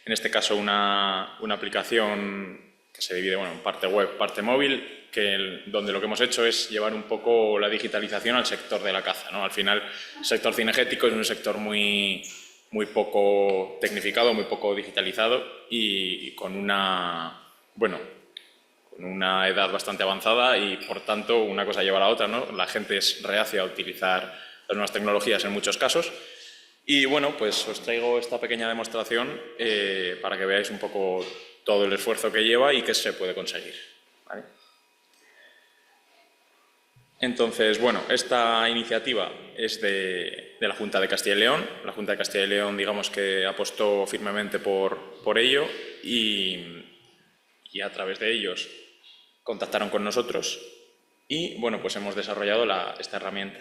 en este caso una aplicación que se divide en parte web, parte móvil, donde lo que hemos hecho es llevar un poco la digitalización al sector de la caza, ¿no? Al final, el sector cinegético es un sector muy poco tecnificado, muy poco digitalizado y con una edad bastante avanzada y, por tanto, una cosa lleva a la otra, ¿no? La gente es reacia a utilizar las nuevas tecnologías en muchos casos. Y bueno, pues os traigo esta pequeña demostración para que veáis un poco todo el esfuerzo que lleva y qué se puede conseguir, ¿vale? Entonces, bueno, esta iniciativa es de la Junta de Castilla y León. La Junta de Castilla y León, digamos que apostó firmemente por ello y a través de ellos contactaron con nosotros y, bueno, pues hemos desarrollado esta herramienta.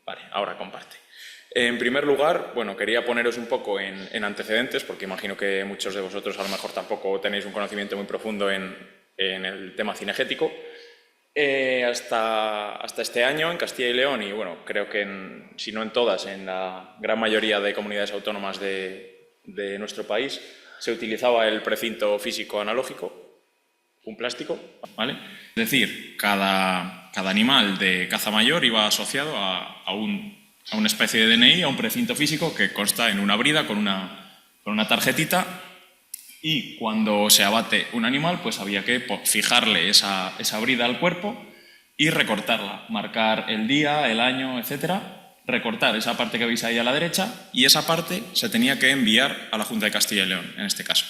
Vale, ahora comparte. En primer lugar, bueno, quería poneros un poco en antecedentes, porque imagino que muchos de vosotros a lo mejor tampoco tenéis un conocimiento muy profundo en el tema cinegético. Hasta este año en Castilla y León, y bueno, creo que si no en todas, en la gran mayoría de comunidades autónomas de nuestro país, se utilizaba el precinto físico analógico, un plástico, ¿vale? Es decir, cada animal de caza mayor iba asociado a una especie de DNI, a un precinto físico que consta en una brida con una tarjetita. Y cuando se abate un animal, pues había que fijarle esa brida al cuerpo y recortarla, marcar el día, el año, etcétera, recortar esa parte que veis ahí a la derecha y esa parte se tenía que enviar a la Junta de Castilla y León, en este caso.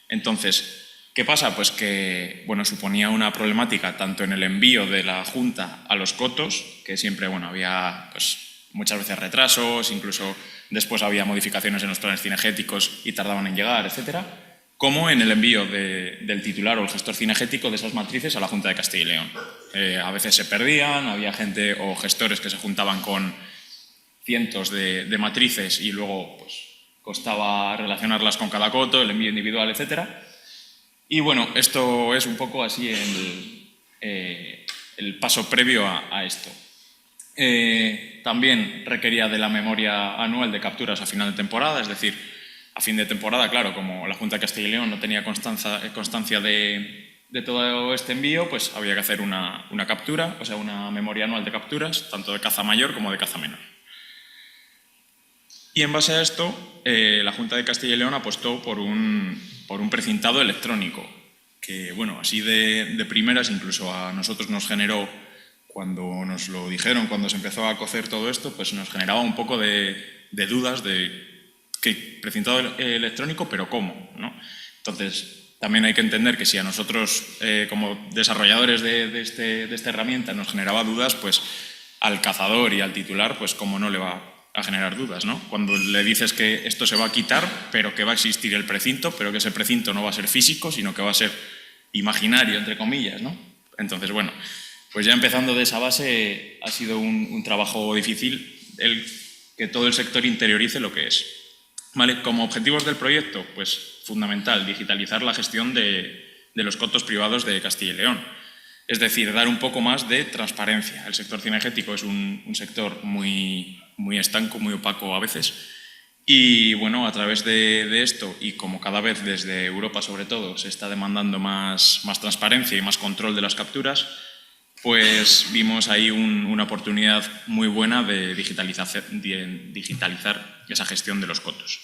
Entonces, ¿qué pasa? Pues que, bueno, suponía una problemática tanto en el envío de la Junta a los cotos, que siempre, bueno, había pues muchas veces retrasos, incluso después había modificaciones en los planes cinegéticos y tardaban en llegar, etcétera, como en el envío del titular o el gestor cinegético de esas matrices a la Junta de Castilla y León. A veces se perdían, había gente o gestores que se juntaban con cientos de matrices y luego pues costaba relacionarlas con cada coto, el envío individual, etcétera. Y bueno, esto es un poco así el paso previo a esto. También requería de la memoria anual de capturas a final de temporada, es decir, a fin de temporada, claro, como la Junta de Castilla y León no tenía constancia de todo este envío, pues había que hacer una captura, o sea, una memoria anual de capturas, tanto de caza mayor como de caza menor. Y en base a esto, la Junta de Castilla y León apostó por un precintado electrónico, que, bueno, así de primeras, incluso a nosotros nos generó, cuando nos lo dijeron, cuando se empezó a cocer todo esto, pues nos generaba un poco de dudas de que precintado electrónico, pero ¿cómo?, ¿no? Entonces, también hay que entender que si a nosotros, como desarrolladores de esta herramienta, nos generaba dudas, pues al cazador y al titular, pues cómo no le va a generar dudas, ¿no? Cuando le dices que esto se va a quitar, pero que va a existir el precinto, pero que ese precinto no va a ser físico, sino que va a ser imaginario, entre comillas, ¿no? Entonces, bueno, pues ya empezando de esa base ha sido un trabajo difícil que todo el sector interiorice lo que es. ¿Vale? Como objetivos del proyecto, pues fundamental, digitalizar la gestión de los cotos privados de Castilla y León. Es decir, dar un poco más de transparencia. El sector cinegético es un sector muy estanco, muy opaco a veces. Y bueno, a través de esto, y como cada vez desde Europa sobre todo se está demandando más transparencia y más control de las capturas, pues vimos ahí una oportunidad muy buena de digitalizar esa gestión de los cotos.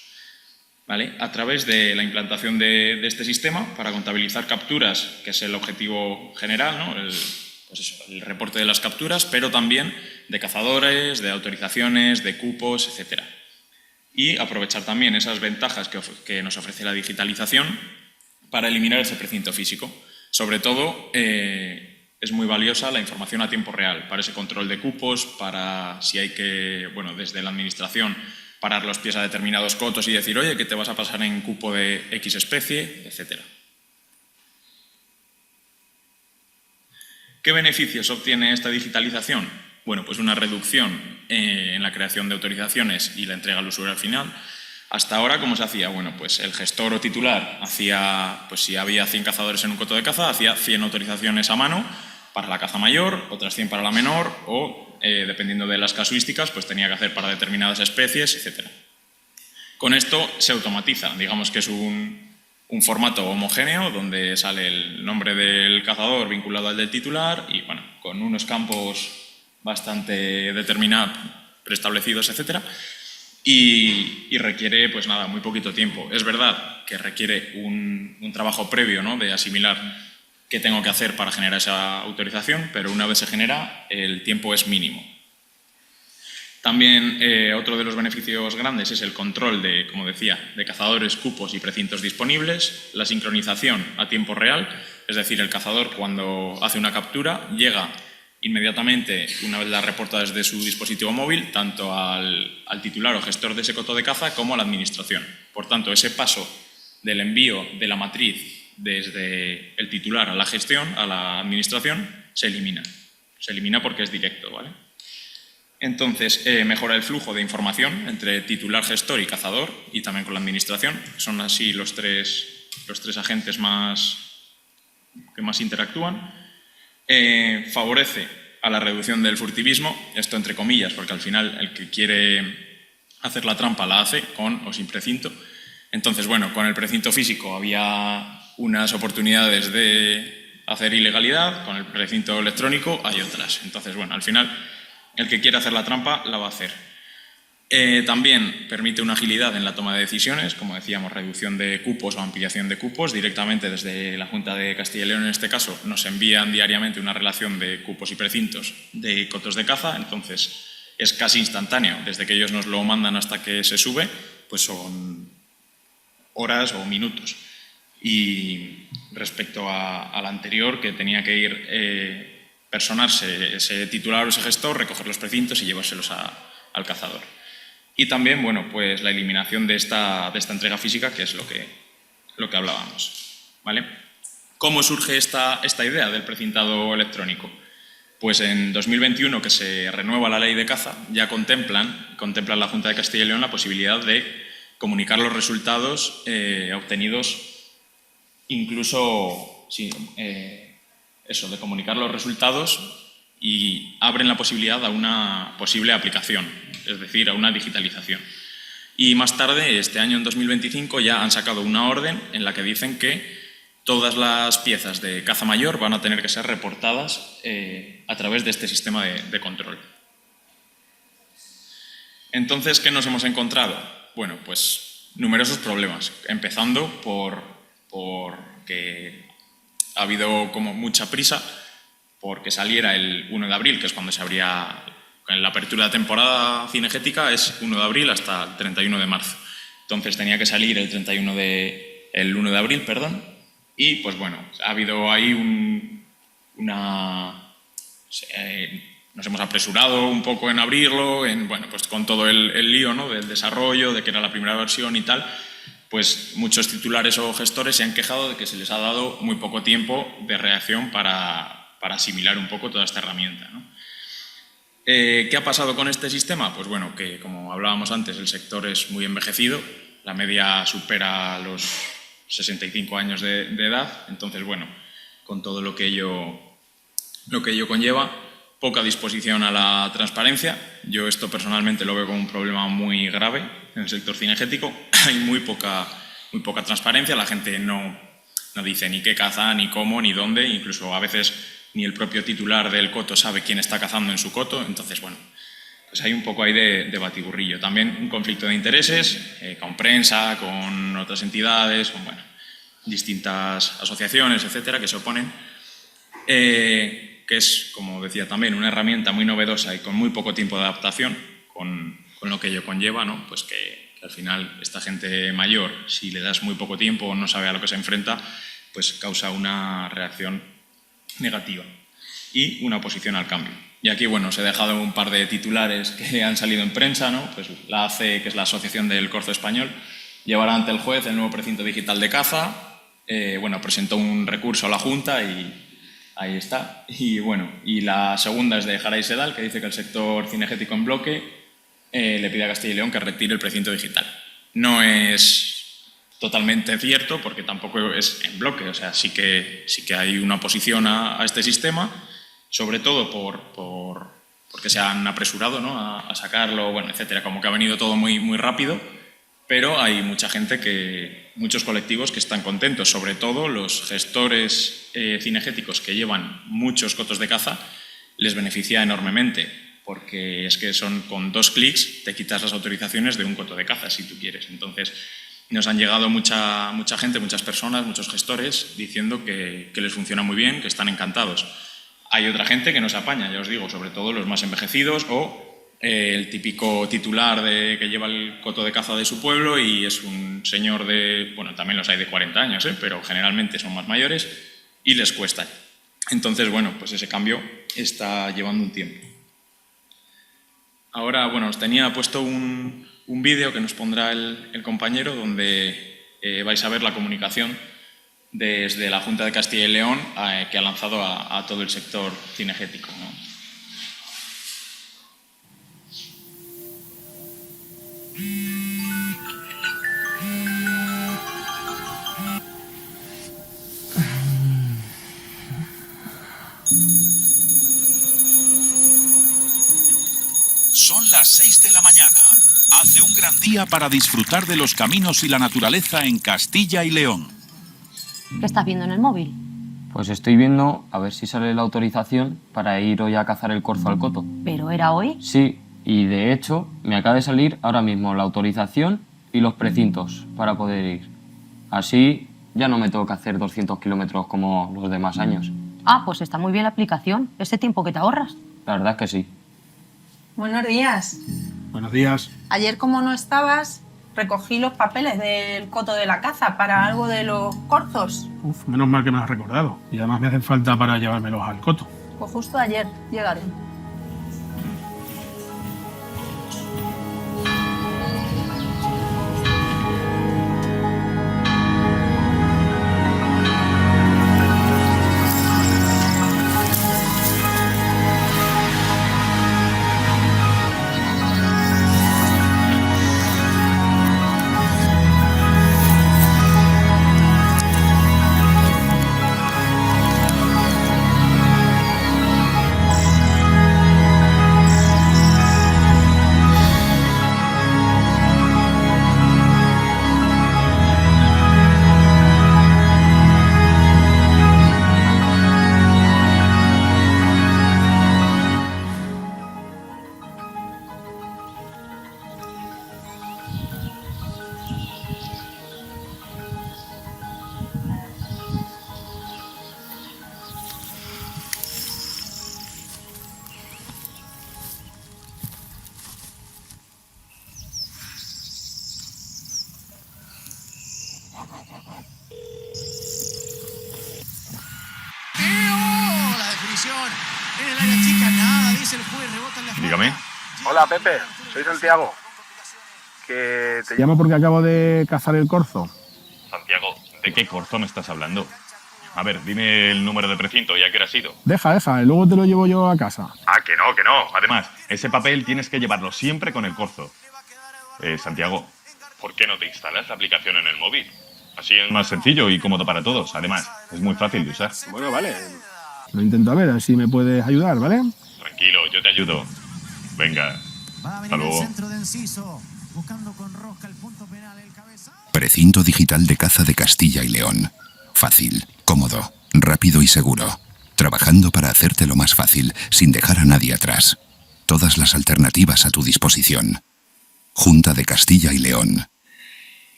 ¿Vale? A través de la implantación de este sistema para contabilizar capturas, que es el objetivo general, ¿no? El reporte de las capturas, pero también de cazadores, de autorizaciones, de cupos, etc. Y aprovechar también esas ventajas que nos ofrece la digitalización para eliminar ese precinto físico. Sobre todo, es muy valiosa la información a tiempo real para ese control de cupos, para si hay que, bueno, desde la administración, parar los pies a determinados cotos y decir, oye, que te vas a pasar en cupo de X especie, etc. ¿Qué beneficios obtiene esta digitalización? Bueno, pues una reducción en la creación de autorizaciones y la entrega al usuario final. Hasta ahora, ¿cómo se hacía? Bueno, pues el gestor o titular hacía, pues si había 100 cazadores en un coto de caza, hacía 100 autorizaciones a mano para la caza mayor, otras 100 para la menor o, dependiendo de las casuísticas, pues tenía que hacer para determinadas especies, etc. Con esto se automatiza, digamos que es un formato homogéneo donde sale el nombre del cazador vinculado al del titular y, bueno, con unos campos bastante determinados, preestablecidos, etcétera, y requiere, pues nada, muy poquito tiempo. Es verdad que requiere un trabajo previo, ¿no?, de asimilar qué tengo que hacer para generar esa autorización, pero una vez se genera, el tiempo es mínimo. También otro de los beneficios grandes es el control de, como decía, de cazadores, cupos y precintos disponibles, la sincronización a tiempo real, es decir, el cazador cuando hace una captura llega inmediatamente, una vez la reporta desde su dispositivo móvil, tanto al titular o gestor de ese coto de caza como a la administración. Por tanto, ese paso del envío de la matriz desde el titular a la gestión, a la administración, se elimina. Se elimina porque es directo, ¿vale? Entonces, mejora el flujo de información entre titular, gestor y cazador, y también con la administración. Son así los tres agentes que más interactúan. Favorece a la reducción del furtivismo, esto entre comillas, porque al final el que quiere hacer la trampa la hace con o sin precinto. Entonces, bueno, con el precinto físico había unas oportunidades de hacer ilegalidad, con el precinto electrónico hay otras. Entonces, bueno, al final el que quiere hacer la trampa la va a hacer. También permite una agilidad en la toma de decisiones, como decíamos, reducción de cupos o ampliación de cupos. Directamente desde la Junta de Castilla y León, en este caso, nos envían diariamente una relación de cupos y precintos de cotos de caza, entonces es casi instantáneo. Desde que ellos nos lo mandan hasta que se sube, pues son horas o minutos. Y respecto al anterior, que tenía que ir personarse ese titular o ese gestor, recoger los precintos y llevárselos al cazador. Y también, bueno, pues la eliminación de esta entrega física, que es lo que hablábamos, ¿vale? ¿Cómo surge esta idea del precintado electrónico? Pues en 2021, que se renueva la ley de caza, ya contempla la Junta de Castilla y León la posibilidad de comunicar los resultados obtenidos, incluso de comunicar los resultados, y abren la posibilidad a una posible aplicación, es decir, a una digitalización. Y más tarde, este año en 2025, ya han sacado una orden en la que dicen que todas las piezas de caza mayor van a tener que ser reportadas a través de este sistema de control. Entonces, ¿qué nos hemos encontrado? Bueno, pues numerosos problemas, empezando por que ha habido como mucha prisa porque saliera el 1 de abril, que es cuando se abría la apertura de temporada cinegética, es 1 de abril hasta el 31 de marzo. Entonces tenía que salir el 1 de abril, perdón, y pues bueno, ha habido ahí nos hemos apresurado un poco en abrirlo, bueno, pues con todo el lío, ¿no?, del desarrollo, de que era la primera versión y tal, pues muchos titulares o gestores se han quejado de que se les ha dado muy poco tiempo de reacción para asimilar un poco toda esta herramienta, ¿no? ¿Qué ha pasado con este sistema? Pues bueno, que como hablábamos antes, el sector es muy envejecido, la media supera los 65 años de edad, entonces bueno, con todo lo que ello conlleva, poca disposición a la transparencia. Yo esto personalmente lo veo como un problema muy grave en el sector cinegético. Hay muy poca transparencia, la gente no dice ni qué caza, ni cómo, ni dónde, incluso a veces ni el propio titular del coto sabe quién está cazando en su coto. Entonces, bueno, pues hay un poco ahí de batiburrillo. También un conflicto de intereses, con prensa, con otras entidades, con, bueno, distintas asociaciones, etcétera, que se oponen, que es, como decía también, una herramienta muy novedosa y con muy poco tiempo de adaptación, con lo que ello conlleva, ¿no? Pues que al final esta gente mayor, si le das muy poco tiempo o no sabe a lo que se enfrenta, pues causa una reacción negativa y una oposición al cambio. Y aquí, bueno, os he dejado un par de titulares que han salido en prensa, ¿no? Pues la ACE, que es la Asociación del Corzo Español, llevará ante el juez el nuevo precinto digital de caza. Bueno, presentó un recurso a la Junta y ahí está. Y bueno, y la segunda es de Jara y Sedal, que dice que el sector cinegético en bloque le pide a Castilla y León que retire el precinto digital. No es totalmente cierto, porque tampoco es en bloque, o sea, sí que hay una oposición a este sistema, sobre todo porque se han apresurado, ¿no?, a sacarlo, bueno, etcétera, como que ha venido todo muy, muy rápido, Pero hay mucha gente muchos colectivos que están contentos, sobre todo los gestores cinegéticos que llevan muchos cotos de caza, les beneficia enormemente, porque es que con 2 clics te quitas las autorizaciones de un coto de caza, si tú quieres. Entonces, nos han llegado mucha gente, muchas personas, muchos gestores, diciendo que les funciona muy bien, que están encantados. Hay otra gente que no se apaña, ya os digo, sobre todo los más envejecidos o el típico titular que lleva el coto de caza de su pueblo y es un señor bueno, también los hay de 40 años, pero generalmente son más mayores y les cuesta. Entonces, bueno, pues ese cambio está llevando un tiempo. Ahora, bueno, os tenía puesto un vídeo que nos pondrá el compañero donde vais a ver la comunicación desde la Junta de Castilla y León que ha lanzado a todo el sector cinegético, ¿no? Son las 6 de la mañana. Hace un gran día para disfrutar de los caminos y la naturaleza en Castilla y León. ¿Qué estás viendo en el móvil? Pues estoy viendo a ver si sale la autorización para ir hoy a cazar el corzo al coto. ¿Pero era hoy? Sí, y de hecho me acaba de salir ahora mismo la autorización y los precintos para poder ir. Así ya no me tengo que hacer 200 kilómetros como los demás años. Ah, pues está muy bien la aplicación. Ese tiempo que te ahorras. La verdad es que sí. Buenos días. Buenos días. Ayer, como no estabas, recogí los papeles del coto de la caza para algo de los corzos. Uf, menos mal que me has recordado. Y además me hacen falta para llevármelos al coto. Pues justo ayer llegaron. La definición en el área chica, nada, dice el juez, rebota en la falta. Dígame. Hola, Pepe. Soy Santiago. Que te llamo porque acabo de cazar el corzo. Santiago, ¿de qué corzo me estás hablando? A ver, dime el número de precinto, ya que era sido. Deja, luego te lo llevo yo a casa. Ah, que no, que no. Además, ese papel tienes que llevarlo siempre con el corzo. Santiago, ¿por qué no te instalas la aplicación en el móvil? Así es más sencillo y cómodo para todos. Además, es muy fácil de usar. Bueno, vale. Lo intento a ver, así me puedes ayudar, ¿vale? Tranquilo, yo te ayudo. Venga, hasta luego. Centro de Enciso, buscando con rosca el punto penal, el cabeza. Precinto digital de caza de Castilla y León. Fácil, cómodo, rápido y seguro. Trabajando para hacértelo más fácil, sin dejar a nadie atrás. Todas las alternativas a tu disposición. Junta de Castilla y León.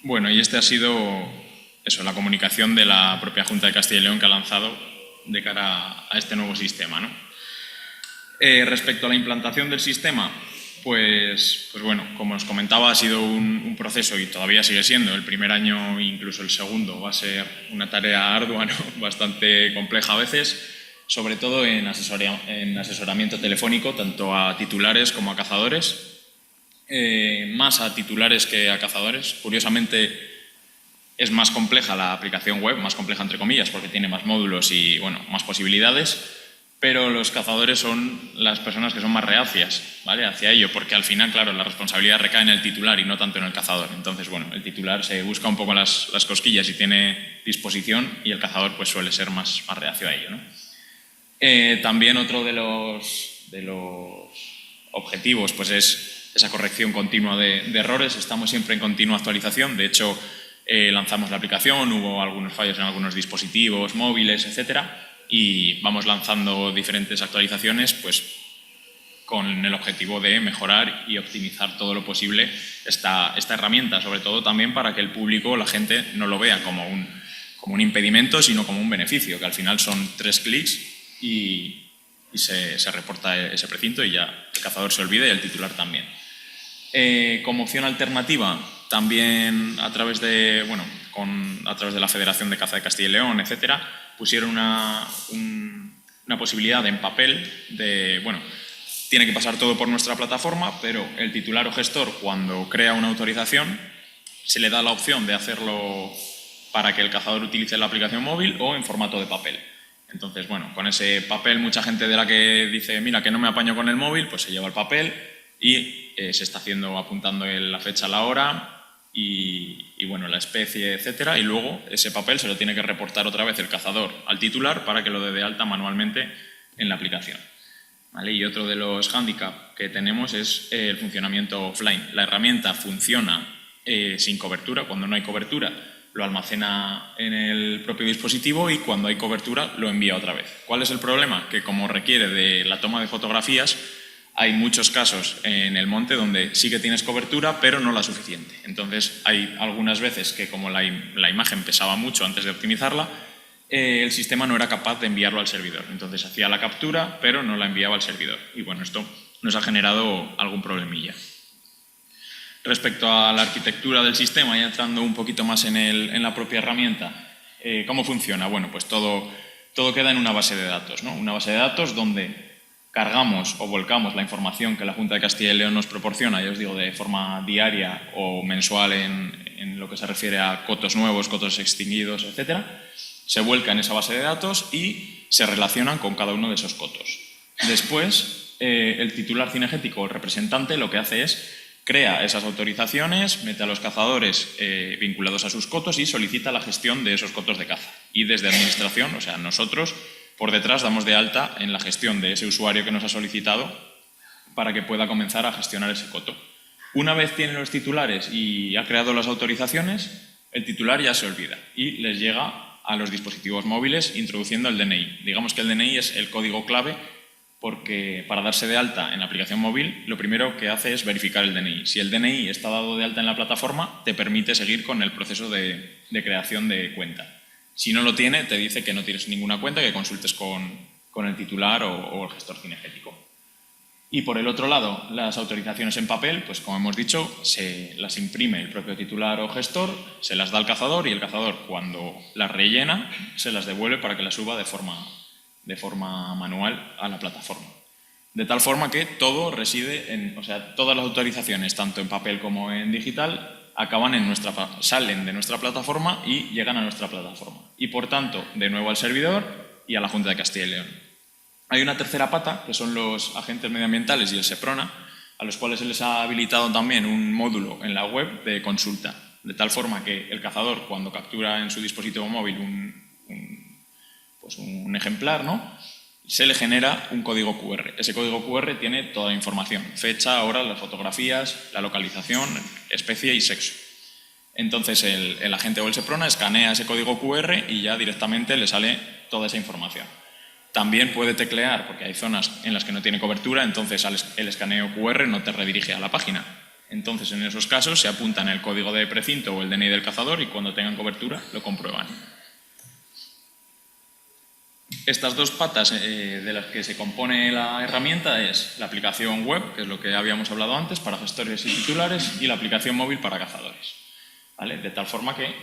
Bueno, y este ha sido la comunicación de la propia Junta de Castilla y León que ha lanzado de cara a este nuevo sistema, ¿no? Respecto a la implantación del sistema, pues bueno, como os comentaba, ha sido un proceso y todavía sigue siendo. El primer año, incluso el segundo, va a ser una tarea ardua, ¿no? Bastante compleja a veces, sobre todo en asesoramiento telefónico, tanto a titulares como a cazadores. Más a titulares que a cazadores. Curiosamente, es más compleja la aplicación web, más compleja entre comillas, porque tiene más módulos y bueno, más posibilidades, pero los cazadores son las personas que son más reacias, ¿vale?, hacia ello, porque al final, claro, la responsabilidad recae en el titular y no tanto en el cazador. Entonces, bueno, el titular se busca un poco las cosquillas y tiene disposición, y el cazador pues suele ser más reacio a ello, ¿no? También otro de los objetivos pues es esa corrección continua de errores. Estamos siempre en continua actualización. De hecho, lanzamos la aplicación, hubo algunos fallos en algunos dispositivos móviles, etcétera, y vamos lanzando diferentes actualizaciones pues, con el objetivo de mejorar y optimizar todo lo posible esta herramienta, sobre todo también para que el público, la gente, no lo vea como un impedimento, sino como un beneficio, que al final son 3 clics y se reporta ese precinto y ya el cazador se olvida y el titular también. Como opción alternativa, también a través de la Federación de Caza de Castilla y León, etcétera, pusieron una posibilidad en papel de, tiene que pasar todo por nuestra plataforma, pero el titular o gestor, cuando crea una autorización, se le da la opción de hacerlo para que el cazador utilice la aplicación móvil o en formato de papel. Entonces, con ese papel, mucha gente de la que dice, mira, que no me apaño con el móvil, pues se lleva el papel y se está apuntando la fecha, la hora y la especie, etcétera, y luego ese papel se lo tiene que reportar otra vez el cazador al titular para que lo dé de alta manualmente en la aplicación. ¿Vale? Y otro de los hándicaps que tenemos es el funcionamiento offline. La herramienta funciona sin cobertura. Cuando no hay cobertura lo almacena en el propio dispositivo y cuando hay cobertura lo envía otra vez. ¿Cuál es el problema? Que como requiere de la toma de fotografías, hay muchos casos en el monte donde sí que tienes cobertura, pero no la suficiente. Entonces hay algunas veces que como la imagen pesaba mucho antes de optimizarla, el sistema no era capaz de enviarlo al servidor. Entonces hacía la captura, pero no la enviaba al servidor. Y esto nos ha generado algún problemilla. Respecto a la arquitectura del sistema, y entrando un poquito más en la propia herramienta, ¿cómo funciona? Pues todo queda en una base de datos, ¿no? Una base de datos donde cargamos o volcamos la información que la Junta de Castilla y León nos proporciona, ya os digo, de forma diaria o mensual en lo que se refiere a cotos nuevos, cotos extinguidos, etcétera. Se vuelca en esa base de datos y se relacionan con cada uno de esos cotos. Después, el titular cinegético o el representante lo que hace es crea esas autorizaciones, mete a los cazadores vinculados a sus cotos y solicita la gestión de esos cotos de caza. Y desde administración, o sea, nosotros, por detrás damos de alta en la gestión de ese usuario que nos ha solicitado para que pueda comenzar a gestionar ese coto. Una vez tiene los titulares y ha creado las autorizaciones, el titular ya se olvida y les llega a los dispositivos móviles introduciendo el DNI. Digamos que el DNI es el código clave porque para darse de alta en la aplicación móvil lo primero que hace es verificar el DNI. Si el DNI está dado de alta en la plataforma, te permite seguir con el proceso de creación de cuenta. Si no lo tiene, te dice que no tienes ninguna cuenta, que consultes con el titular o el gestor cinegético. Y por el otro lado, las autorizaciones en papel, pues como hemos dicho, se las imprime el propio titular o gestor, se las da al cazador y el cazador, cuando las rellena, se las devuelve para que las suba de forma manual a la plataforma. De tal forma que todo reside todas las autorizaciones, tanto en papel como en digital, salen de nuestra plataforma y llegan a nuestra plataforma. Y por tanto, de nuevo al servidor y a la Junta de Castilla y León. Hay una tercera pata, que son los agentes medioambientales y el SEPRONA, a los cuales se les ha habilitado también un módulo en la web de consulta, de tal forma que el cazador, cuando captura en su dispositivo móvil un ejemplar, ¿no?, se le genera un código QR. Ese código QR tiene toda la información, fecha, hora, las fotografías, la localización, especie y sexo. Entonces el agente o el SEPRONA escanea ese código QR y ya directamente le sale toda esa información. También puede teclear, porque hay zonas en las que no tiene cobertura, entonces el escaneo QR no te redirige a la página. Entonces, en esos casos, se apuntan el código de precinto o el DNI del cazador y cuando tengan cobertura lo comprueban. Estas dos patas de las que se compone la herramienta es la aplicación web, que es lo que habíamos hablado antes, para gestores y titulares, y la aplicación móvil para cazadores. ¿Vale? De tal forma que,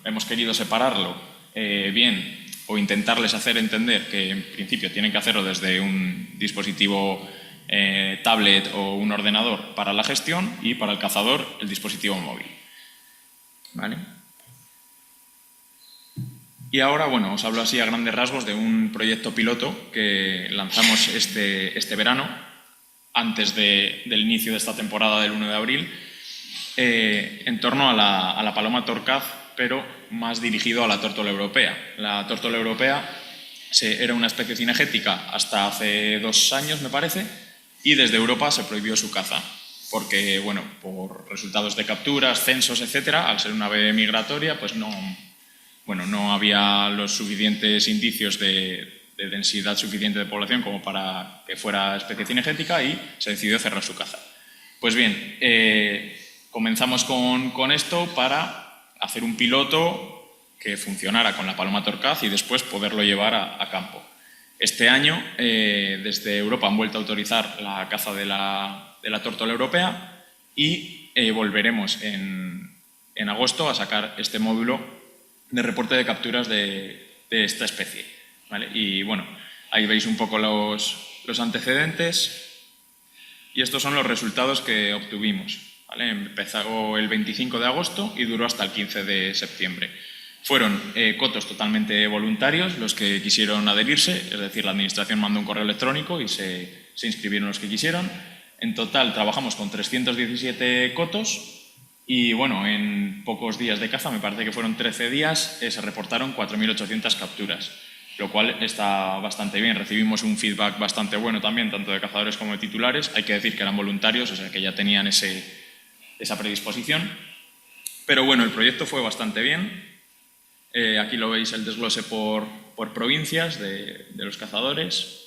hemos querido separarlo bien, o intentarles hacer entender que en principio tienen que hacerlo desde un dispositivo tablet o un ordenador para la gestión y para el cazador el dispositivo móvil. ¿Vale? Y ahora, os hablo así a grandes rasgos de un proyecto piloto que lanzamos este verano, antes del inicio de esta temporada del 1 de abril, en torno a la paloma torcaz, pero más dirigido a la tórtola europea. La tórtola europea era una especie cinegética hasta hace 2 años, me parece, y desde Europa se prohibió su caza. porque, bueno, por resultados de capturas, censos, etcétera, al ser una ave migratoria, pues no había los suficientes indicios de densidad suficiente de población como para que fuera especie cinegética y se decidió cerrar su caza. Pues bien, comenzamos con esto para hacer un piloto que funcionara con la paloma torcaz y después poderlo llevar a campo. Este año, desde Europa han vuelto a autorizar la caza de la tórtola europea y volveremos en agosto a sacar este módulo de reporte de capturas de esta especie, ¿vale? Y bueno, ahí veis un poco los antecedentes y estos son los resultados que obtuvimos, ¿vale? Empezó el 25 de agosto y duró hasta el 15 de septiembre. Fueron cotos totalmente voluntarios los que quisieron adherirse, es decir, la administración mandó un correo electrónico y se inscribieron los que quisieron. En total trabajamos con 317 cotos y bueno, en pocos días de caza, me parece que fueron 13 días, se reportaron 4.800 capturas, lo cual está bastante bien. Recibimos un feedback bastante bueno también, tanto de cazadores como de titulares. Hay que decir que eran voluntarios, o sea que ya tenían esa predisposición. Pero bueno, el proyecto fue bastante bien. Aquí lo veis el desglose por provincias de los cazadores.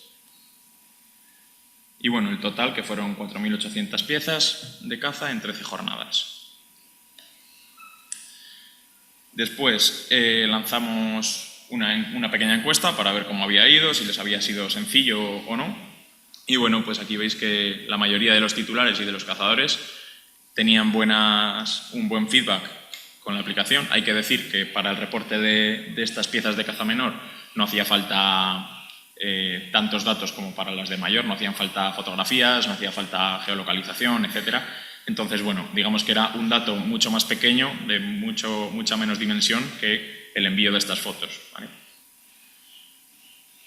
Y bueno, el total que fueron 4.800 piezas de caza en 13 jornadas. Después lanzamos una pequeña encuesta para ver cómo había ido, si les había sido sencillo o no. Y bueno, pues aquí veis que la mayoría de los titulares y de los cazadores tenían un buen feedback con la aplicación. Hay que decir que para el reporte de estas piezas de caza menor no hacía falta tantos datos como para las de mayor, no hacían falta fotografías, no hacía falta geolocalización, etcétera. Entonces, bueno, digamos que era un dato mucho más pequeño, de mucha menos dimensión que el envío de estas fotos, ¿vale?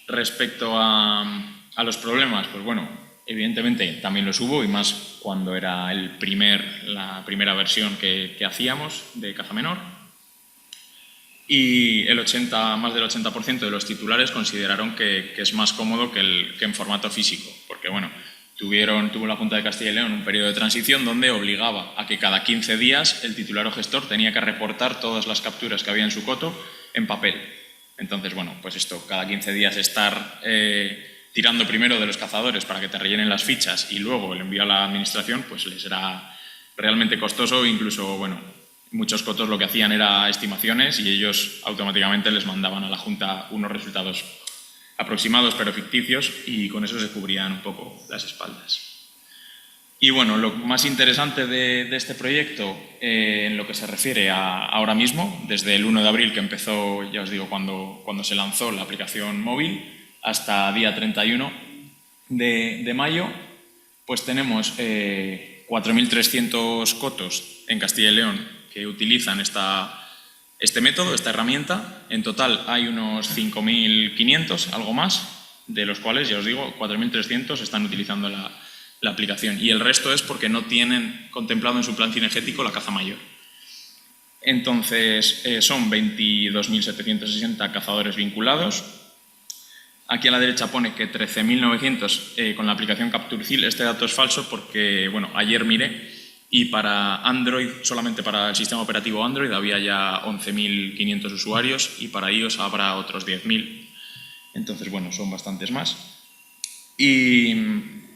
Respecto a los problemas, pues bueno, evidentemente también los hubo y más cuando era la primera versión que hacíamos de caza menor. Y más del 80% de los titulares consideraron que es más cómodo que en formato físico, porque bueno, tuvo la Junta de Castilla y León un periodo de transición donde obligaba a que cada 15 días el titular o gestor tenía que reportar todas las capturas que había en su coto en papel. Entonces, bueno, pues esto, cada 15 días estar tirando primero de los cazadores para que te rellenen las fichas y luego el envío a la administración, pues les era realmente costoso. Incluso, bueno, muchos cotos lo que hacían era estimaciones y ellos automáticamente les mandaban a la Junta unos resultados aproximados pero ficticios y con eso se cubrían un poco las espaldas. Y bueno, lo más interesante de este proyecto en lo que se refiere a ahora mismo, desde el 1 de abril que empezó, ya os digo, cuando se lanzó la aplicación móvil, hasta día 31 de mayo, pues tenemos 4.300 cotos en Castilla y León que utilizan este método, esta herramienta. En total hay unos 5.500, algo más, de los cuales, ya os digo, 4.300 están utilizando la aplicación y el resto es porque no tienen contemplado en su plan cinegético la caza mayor. Entonces, son 22.760 cazadores vinculados. Aquí a la derecha pone que 13.900 con la aplicación Capturcil. Este dato es falso porque, bueno, ayer miré y para Android, solamente para el sistema operativo Android, había ya 11.500 usuarios y para iOS habrá otros 10.000. Entonces, bueno, son bastantes más. Y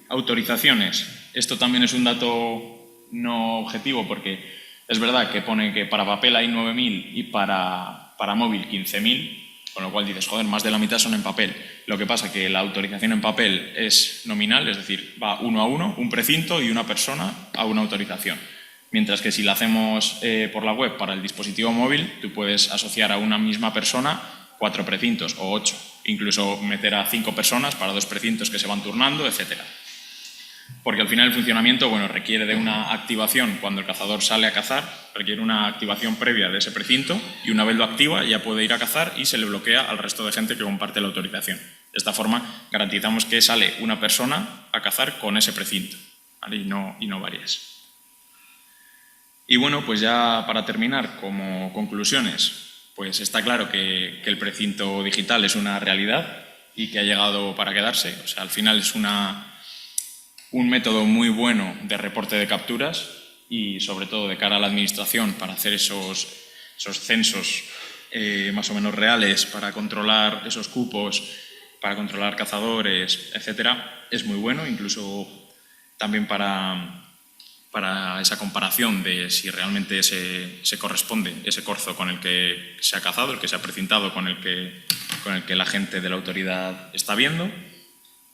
autorizaciones. Esto también es un dato no objetivo porque es verdad que pone que para papel hay 9.000 y para móvil 15.000, con lo cual dices, joder, más de la mitad son en papel. Lo que pasa es que la autorización en papel es nominal, es decir, va 1 a 1, un precinto y una persona a una autorización. Mientras que si la hacemos por la web para el dispositivo móvil, tú puedes asociar a una misma persona 4 precintos o 8, incluso meter a 5 personas para 2 precintos que se van turnando, etcétera. Porque al final el funcionamiento, bueno, requiere de una activación cuando el cazador sale a cazar, requiere una activación previa de ese precinto y una vez lo activa ya puede ir a cazar y se le bloquea al resto de gente que comparte la autorización. De esta forma garantizamos que sale una persona a cazar con ese precinto, ¿vale? y no varias. Y bueno, pues ya para terminar, como conclusiones, pues está claro que el precinto digital es una realidad y que ha llegado para quedarse. O sea, al final es una un método muy bueno de reporte de capturas y sobre todo de cara a la administración para hacer esos censos más o menos reales, para controlar esos cupos, para controlar cazadores, etcétera, es muy bueno, incluso también para esa comparación de si realmente se corresponde ese corzo con el que se ha cazado, el que se ha precintado, con el que la gente de la autoridad está viendo.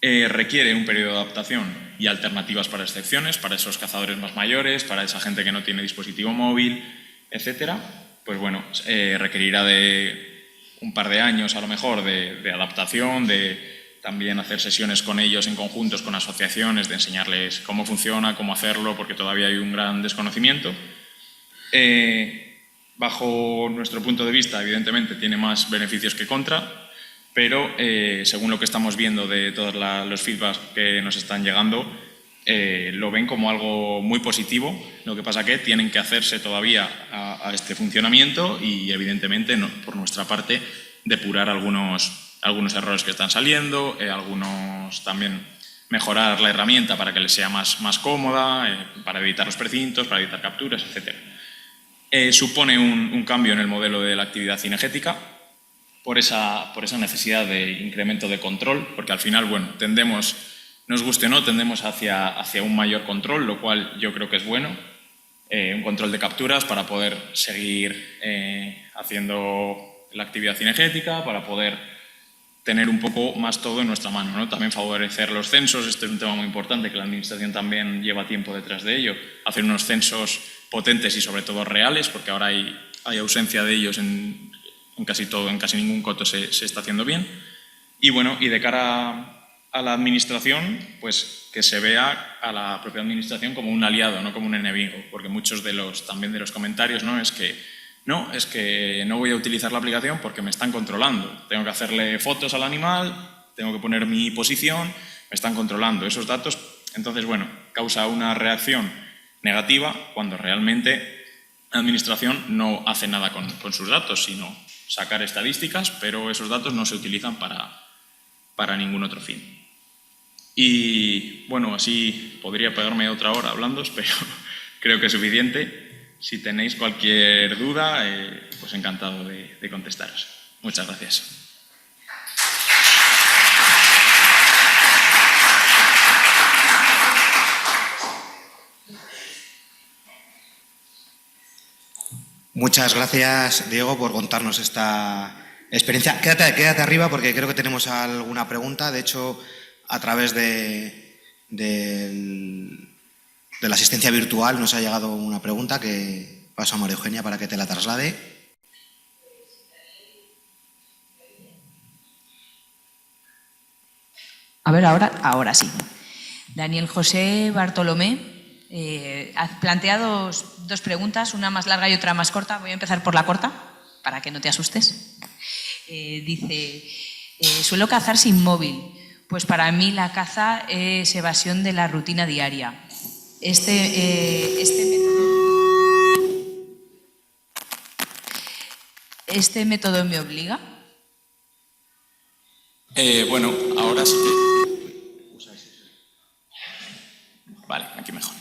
Requiere un periodo de adaptación y alternativas para excepciones, para esos cazadores más mayores, para esa gente que no tiene dispositivo móvil, etcétera. Pues bueno, requerirá de un par de años a lo mejor de adaptación, de también hacer sesiones con ellos en conjuntos, con asociaciones, de enseñarles cómo funciona, cómo hacerlo, porque todavía hay un gran desconocimiento. Bajo nuestro punto de vista, evidentemente, tiene más beneficios que contra, pero según lo que estamos viendo de todos los feedbacks que nos están llegando, lo ven como algo muy positivo. Lo que pasa que tienen que hacerse todavía a este funcionamiento y, evidentemente, por nuestra parte, depurar algunos errores que están saliendo, algunos también mejorar la herramienta para que les sea más cómoda, para evitar los precintos, para evitar capturas, etc. Supone un cambio en el modelo de la actividad cinegética por esa necesidad de incremento de control, porque al final, bueno, tendemos, nos guste o no, tendemos hacia un mayor control, lo cual yo creo que es bueno, un control de capturas para poder seguir haciendo la actividad cinegética, para poder tener un poco más todo en nuestra mano, ¿no? También favorecer los censos, este es un tema muy importante que la Administración también lleva tiempo detrás de ello, hacer unos censos potentes y sobre todo reales, porque ahora hay ausencia de ellos en casi todo, en casi ningún coto se está haciendo bien. Y bueno, y de cara a la Administración, pues que se vea a la propia Administración como un aliado, no como un enemigo, porque muchos también de los comentarios, ¿no? Es que no voy a utilizar la aplicación porque me están controlando. Tengo que hacerle fotos al animal, tengo que poner mi posición, me están controlando esos datos. Entonces, bueno, causa una reacción negativa cuando realmente la Administración no hace nada con sus datos, sino sacar estadísticas, pero esos datos no se utilizan para ningún otro fin. Y, bueno, así podría pegarme otra hora hablando, pero creo que es suficiente. Si tenéis cualquier duda, pues encantado de contestaros. Muchas gracias. Muchas gracias, Diego, por contarnos esta experiencia. Quédate arriba porque creo que tenemos alguna pregunta. De hecho, a través de la asistencia virtual nos ha llegado una pregunta que paso a María Eugenia para que te la traslade. A ver, ahora sí. Daniel José Bartolomé ha planteado dos preguntas, una más larga y otra más corta. Voy a empezar por la corta, para que no te asustes. Dice, suelo cazar sin móvil, pues para mí la caza es evasión de la rutina diaria. ¿Este método me obliga? Bueno, ahora sí que... Vale, aquí mejor.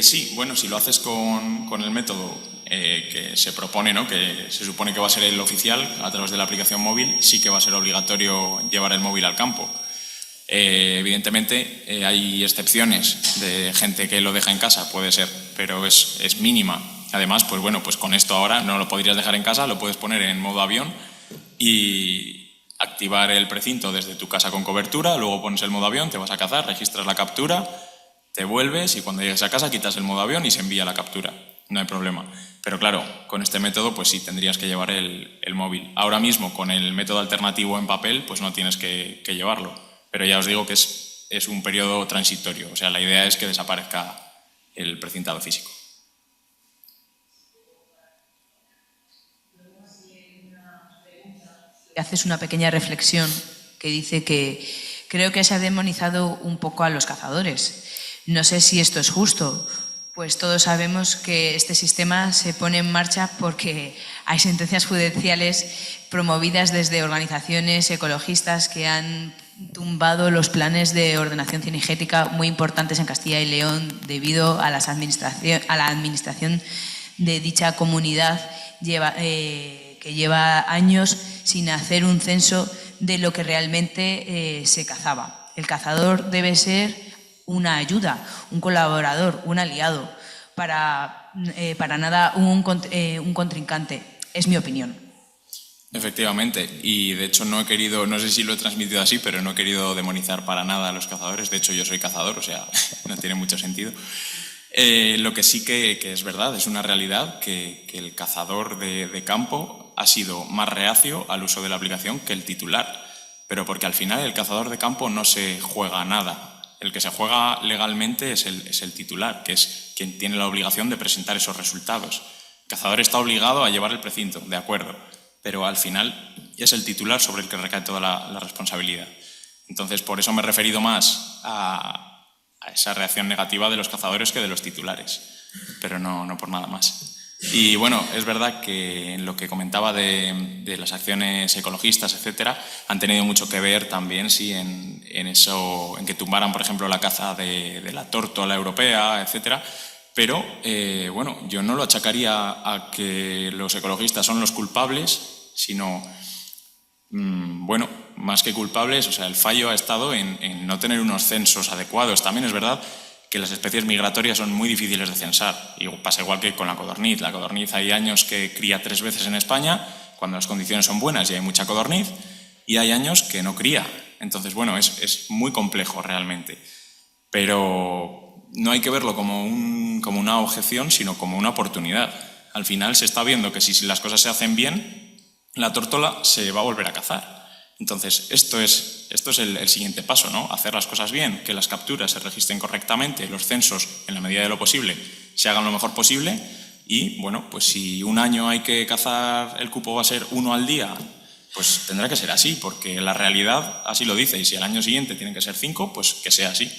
Sí, bueno, si lo haces con el método que se propone, ¿no? Que se supone que va a ser el oficial a través de la aplicación móvil, sí que va a ser obligatorio llevar el móvil al campo. Evidentemente hay excepciones de gente que lo deja en casa, puede ser, pero es mínima. Además, pues bueno, pues con esto ahora no lo podrías dejar en casa, lo puedes poner en modo avión y activar el precinto desde tu casa con cobertura, luego pones el modo avión, te vas a cazar, registras la captura, te vuelves y cuando llegues a casa quitas el modo avión y se envía la captura. No hay problema. Pero claro, con este método pues sí tendrías que llevar el móvil. Ahora mismo con el método alternativo en papel pues no tienes que llevarlo. Pero ya os digo que es un periodo transitorio. O sea, la idea es que desaparezca el precintado físico. Haces una pequeña reflexión que dice que creo que se ha demonizado un poco a los cazadores. No sé si esto es justo, pues todos sabemos que este sistema se pone en marcha porque hay sentencias judiciales promovidas desde organizaciones ecologistas que han tumbado los planes de ordenación cinegética muy importantes en Castilla y León debido a la administración de dicha comunidad que lleva años sin hacer un censo de lo que realmente se cazaba. El cazador debe ser una ayuda, un colaborador, un aliado, para nada un contrincante. Es mi opinión. Efectivamente, y de hecho no he querido, no sé si lo he transmitido así, pero no he querido demonizar para nada a los cazadores. De hecho yo soy cazador, o sea, no tiene mucho sentido. Lo que sí que es verdad, es una realidad que el cazador de campo ha sido más reacio al uso de la aplicación que el titular, pero porque al final el cazador de campo no se juega nada. El que se juega legalmente es el titular, que es quien tiene la obligación de presentar esos resultados. El cazador está obligado a llevar el precinto, de acuerdo, pero al final es el titular sobre el que recae toda la responsabilidad. Entonces, por eso me he referido más a esa reacción negativa de los cazadores que de los titulares, pero no por nada más. Y bueno, es verdad que en lo que comentaba de las acciones ecologistas, etcétera, han tenido mucho que ver también en que tumbaran, por ejemplo, la caza de la tórtola europea, etcétera. Pero, bueno, yo no lo achacaría a que los ecologistas son los culpables, sino, bueno, más que culpables, o sea, el fallo ha estado en no tener unos censos adecuados. También es verdad que las especies migratorias son muy difíciles de censar. Y pasa igual que con la codorniz. La codorniz hay años que cría 3 veces en España, cuando las condiciones son buenas y hay mucha codorniz, y hay años que no cría. Entonces, bueno, es muy complejo realmente. Pero no hay que verlo como una objeción, sino como una oportunidad. Al final se está viendo que si las cosas se hacen bien, la tórtola se va a volver a cazar. Entonces, esto es el siguiente paso, ¿no? Hacer las cosas bien, que las capturas se registren correctamente, los censos, en la medida de lo posible, se hagan lo mejor posible y, bueno, pues si un año hay que cazar, el cupo va a ser 1 al día, pues tendrá que ser así, porque la realidad así lo dice, y si al año siguiente tienen que ser 5, pues que sea así.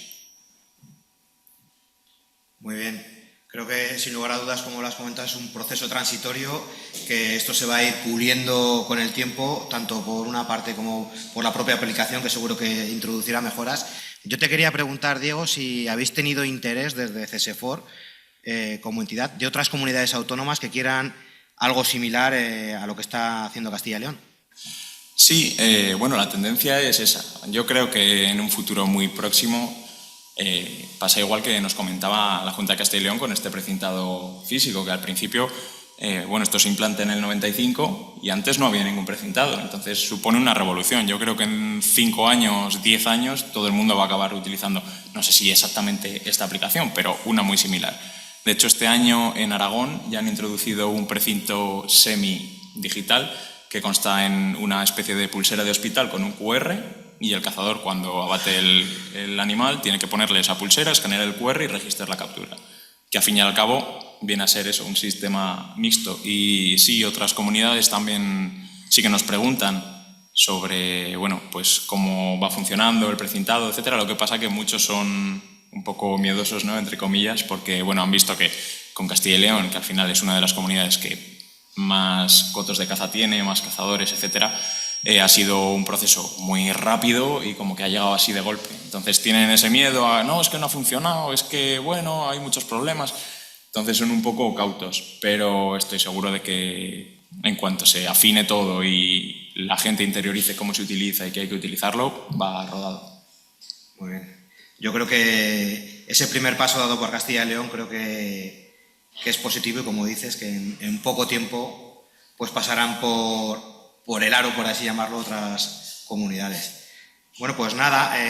Muy bien. Creo que, sin lugar a dudas, como lo has comentado, es un proceso transitorio, que esto se va a ir puliendo con el tiempo, tanto por una parte como por la propia aplicación, que seguro que introducirá mejoras. Yo te quería preguntar, Diego, si habéis tenido interés desde CSFOR, como entidad, de otras comunidades autónomas que quieran algo similar a lo que está haciendo Castilla y León. Sí, bueno, la tendencia es esa. Yo creo que en un futuro muy próximo pasa igual que nos comentaba la Junta de Castilla y León con este precintado físico, que al principio, bueno, esto se implanta en el 95 y antes no había ningún precintado, entonces supone una revolución. Yo creo que en 5 años, 10 años, todo el mundo va a acabar utilizando, no sé si exactamente esta aplicación, pero una muy similar. De hecho, este año en Aragón ya han introducido un precinto semi-digital que consta en una especie de pulsera de hospital con un QR, y el cazador, cuando abate el animal, tiene que ponerle esa pulsera, escanear el QR y registrar la captura. Que al fin y al cabo viene a ser eso, un sistema mixto. Y sí, otras comunidades también sí que nos preguntan sobre, bueno, pues cómo va funcionando el precintado, etcétera. Lo que pasa que muchos son un poco miedosos, ¿no?, entre comillas, porque, bueno, han visto que con Castilla y León, que al final es una de las comunidades que más cotos de caza tiene, más cazadores, etcétera, ha sido un proceso muy rápido y como que ha llegado así de golpe. Entonces tienen ese miedo a, no, es que no ha funcionado, es que, bueno, hay muchos problemas. Entonces son un poco cautos, pero estoy seguro de que en cuanto se afine todo y la gente interiorice cómo se utiliza y que hay que utilizarlo, va rodado. Muy bien. Yo creo que ese primer paso dado por Castilla y León creo que es positivo, y como dices, que en poco tiempo pues pasarán por el aro, por así llamarlo, otras comunidades. Bueno, pues nada.